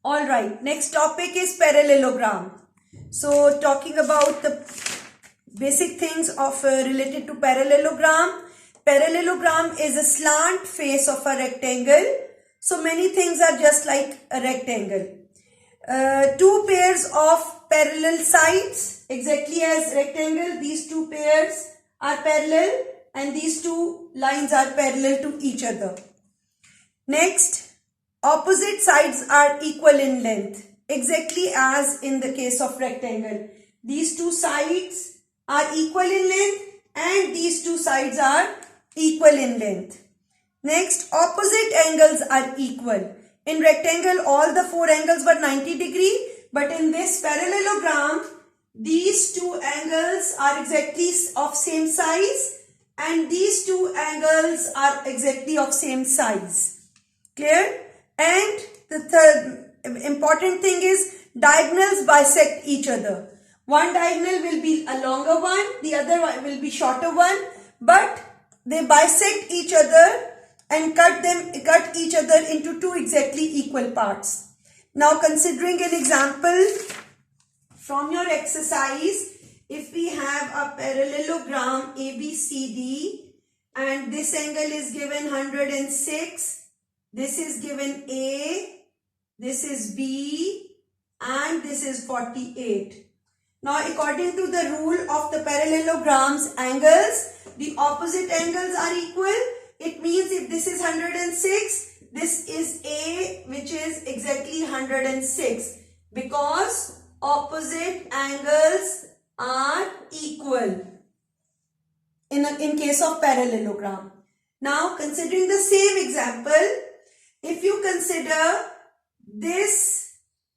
All right, next topic is parallelogram. So talking about the basic things of related to parallelogram. Parallelogram is a slant face of a rectangle. So many things are just like a rectangle. Two pairs of parallel sides, exactly as rectangle. These two pairs are parallel and these two lines are parallel to each other. Next, opposite sides are equal in length, exactly as in the case of rectangle. These two sides are equal in length and these two sides are equal in length. Next, opposite angles are equal. In rectangle, all the four angles were 90 degree, but in this parallelogram, these two angles are exactly of same size and these two angles are exactly of same size. Clear? And the third important thing is diagonals bisect each other. One diagonal will be a longer one, the other one will be shorter one, but they bisect each other and cut each other into two exactly equal parts. Now considering an example from your exercise, if we have a parallelogram ABCD and this angle is given 106, this is given A, this is B and this is 48. Now according to the rule of the parallelograms angles, the opposite angles are equal. It means if this is 106, this is A which is exactly 106 because opposite angles are equal in case of parallelogram. Now considering the same example, if you consider this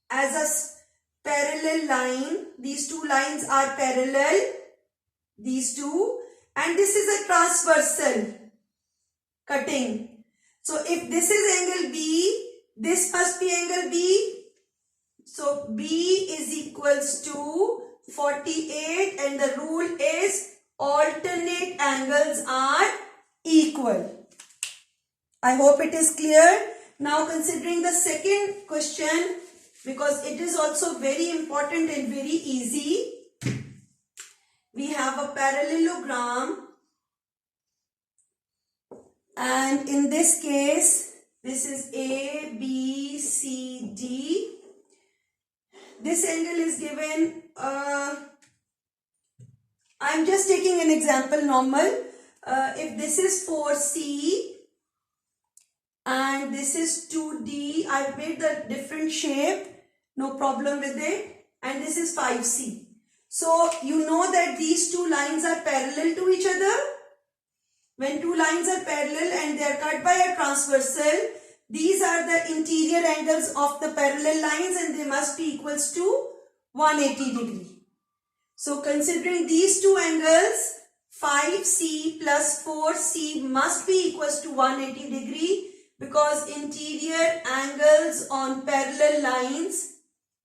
as a parallel line, these two lines are parallel, these two, and this is a transversal cutting. So if this is angle B, this must be angle B. So B is equals to 48 and the rule is alternate angles are equal. I hope it is clear. Now considering the second question, because it is also very important and very easy, we have a parallelogram and in this case this is A, B, C, D. This angle is given, I'm just taking an example normal. If this is 4C and this is 2D, I've made the different shape, no problem with it, and this is 5C. So you know that these two lines are parallel to each other. When two lines are parallel and they are cut by a transversal, these are the interior angles of the parallel lines and they must be equals to 180 degree. So considering these two angles, 5C plus 4C must be equals to 180 degree because interior angles on parallel lines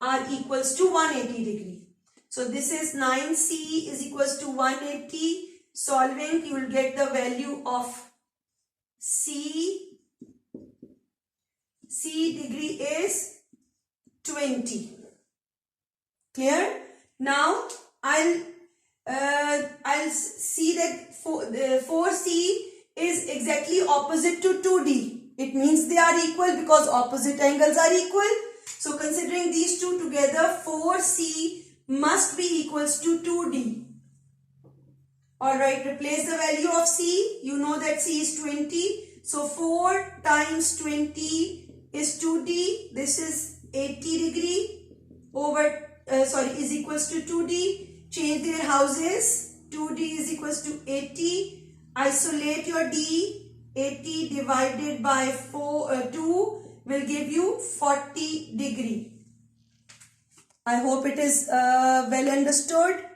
are equals to 180 degree. So this is 9C is equals to 180. Solving, you will get the value of C degree is 20. Clear? Now I'll see that 4C is exactly opposite to 2D. It means they are equal because opposite angles are equal. So considering these two together, 4C must be equals to 2D. Alright, replace the value of C. You know that C is 20. So 4 times 20 is 2D. This is 80 degree is equals to 2D. Change their houses. 2D is equals to 80. Isolate your D. 80 divided by 2 will give you 40 degree. I hope it is well understood.